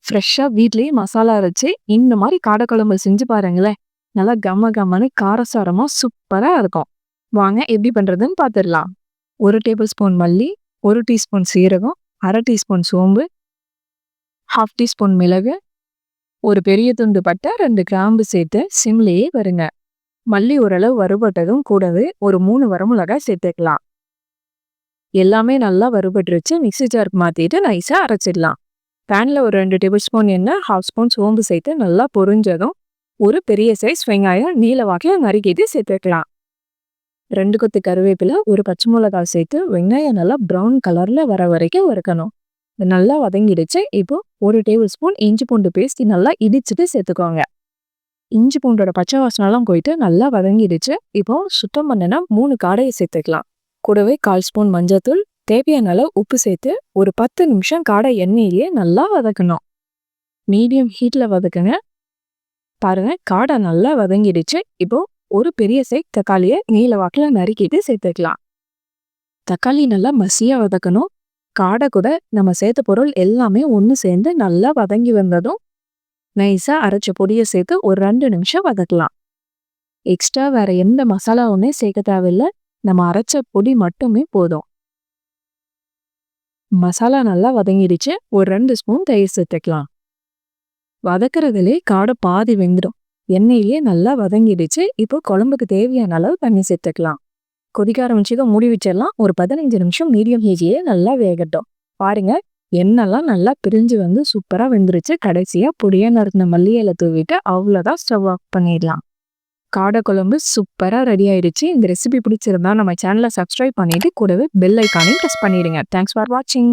ஃப்ரெஷ்ஷா வீட்லயே மசாலா அரைச்சு இந்த மாதிரி காடை குழம்பு செஞ்சு பாருங்களேன். நல்லா கம கமன்னு காரசாரமா சூப்பரா இருக்கும். வாங்க எப்படி பண்றதுன்னு பார்த்துடலாம். 1 டேபிள் ஸ்பூன் மல்லி, 1 டீஸ்பூன் சீரகம், 1/2 டீஸ்பூன் சோம்பு, 1/2 டீஸ்பூன் மிளகு, ஒரு பெரிய துண்டு பட்டை, 2 கிராம்பு சேர்த்து சிம்லேயே வருங்க. மல்லி ஓரளவு வறுபட்டதும் கூடவே ஒரு 3 வரமிளகாய் சேர்த்துக்கலாம். எல்லாமே நல்லா வறுபட்டுருச்சு. மிக்ஸி ஜாருக்கு மாற்றிட்டு நைஸாக அரைச்சிடலாம். பேனில் ஒரு 2 டேபிள் ஸ்பூன் எண்ணெய், 1/2 ஸ்பூன் சோம்பு சேர்த்து நல்லா பொரிஞ்சதும் ஒரு பெரிய சைஸ் வெங்காயம் நீல வாக்கில் நறுக்கிட்டு சேர்த்துக்கலாம். 2 கொத்து கருவேப்பிலை, ஒரு பச்சை மிளகாய் சேர்த்து வெங்காயம் நல்லா ப்ரௌன் கலரில் வர வரைக்கும் வறுக்கணும். இது நல்லா வதங்கிடுச்சு. இப்போ 1 டேபிள் ஸ்பூன் இஞ்சி பூண்டு பேஸ்ட் நல்லா இடிச்சிட்டு சேர்த்துக்கோங்க. இஞ்சி பூண்டோட பச்சை வாசனெல்லாம் போயிட்டு நல்லா வதங்கிடுச்சு. இப்போ சுத்தம் பண்ணினா 3 காடையை சேர்த்துக்கலாம். கூடவே 1/4 ஸ்பூன் மஞ்சள்தூள், தேவையான அளவு உப்பு சேர்த்து ஒரு 10 நிமிஷம் காடை எண்ணெயிலேயே நல்லா வதக்கணும். மீடியம் ஹீட்டில் வதக்குங்க. பாருங்க, காடை நல்லா வதங்கிடுச்சு. இப்போ ஒரு பெரிய சைஸ் தக்காளியை நீல வாக்கில் நறுக்கிட்டு சேர்த்துக்கலாம். தக்காளி நல்லா மசியாக வதக்கணும். காடை கூட நம்ம சேர்த்த பொருள் எல்லாமே ஒன்று சேர்ந்து நல்லா வதங்கி வந்ததும் நைஸாக அரைச்ச பொடியை சேர்த்து ஒரு 2 நிமிஷம் வதக்கலாம். எக்ஸ்ட்ரா வேற எந்த மசாலாவுமே சேர்க்க தேவையில்லை. நம்ம அரைச்ச பொடி மட்டுமே போதும். மசாலா நல்லா வதங்கிடுச்சு. ஒரு 2 ஸ்பூன் தயிர் சேர்த்துக்கலாம். வதக்கிறதுலே காடை பாதி வெந்துடும். எண்ணெயிலே நல்லா வதங்கிடுச்சு. இப்போ குழம்புக்கு தேவையான அளவு தண்ணி சேர்த்துக்கலாம். கொதிக்க ஆரம்பிச்சதும் மூடி வச்சிடலாம். ஒரு 15 நிமிஷம் மீடியம் ஹீட்லயே நல்லா வேகட்டும். பாருங்க, எண்ணெய்லாம் நல்லா பிரிஞ்சு வந்து சூப்பராக வெந்துருச்சு. கடைசியாக பொடியாக நறுக்கின மல்லி இலை தூவிட்டு அவ்வளோதான், ஸ்டவ் ஆஃப் பண்ணிடலாம். காடை குழம்பு சூப்பராக ரெடி ஆயிடுச்சு. இந்த ரெசிபி பிடிச்சிருந்தா நம்ம சேனலை சப்ஸ்கிரைப் பண்ணிட்டு கூடவே பெல் ஐக்கானையும் ப்ரெஸ் பண்ணிடுங்க. தேங்க்ஸ் ஃபார் வாட்சிங்.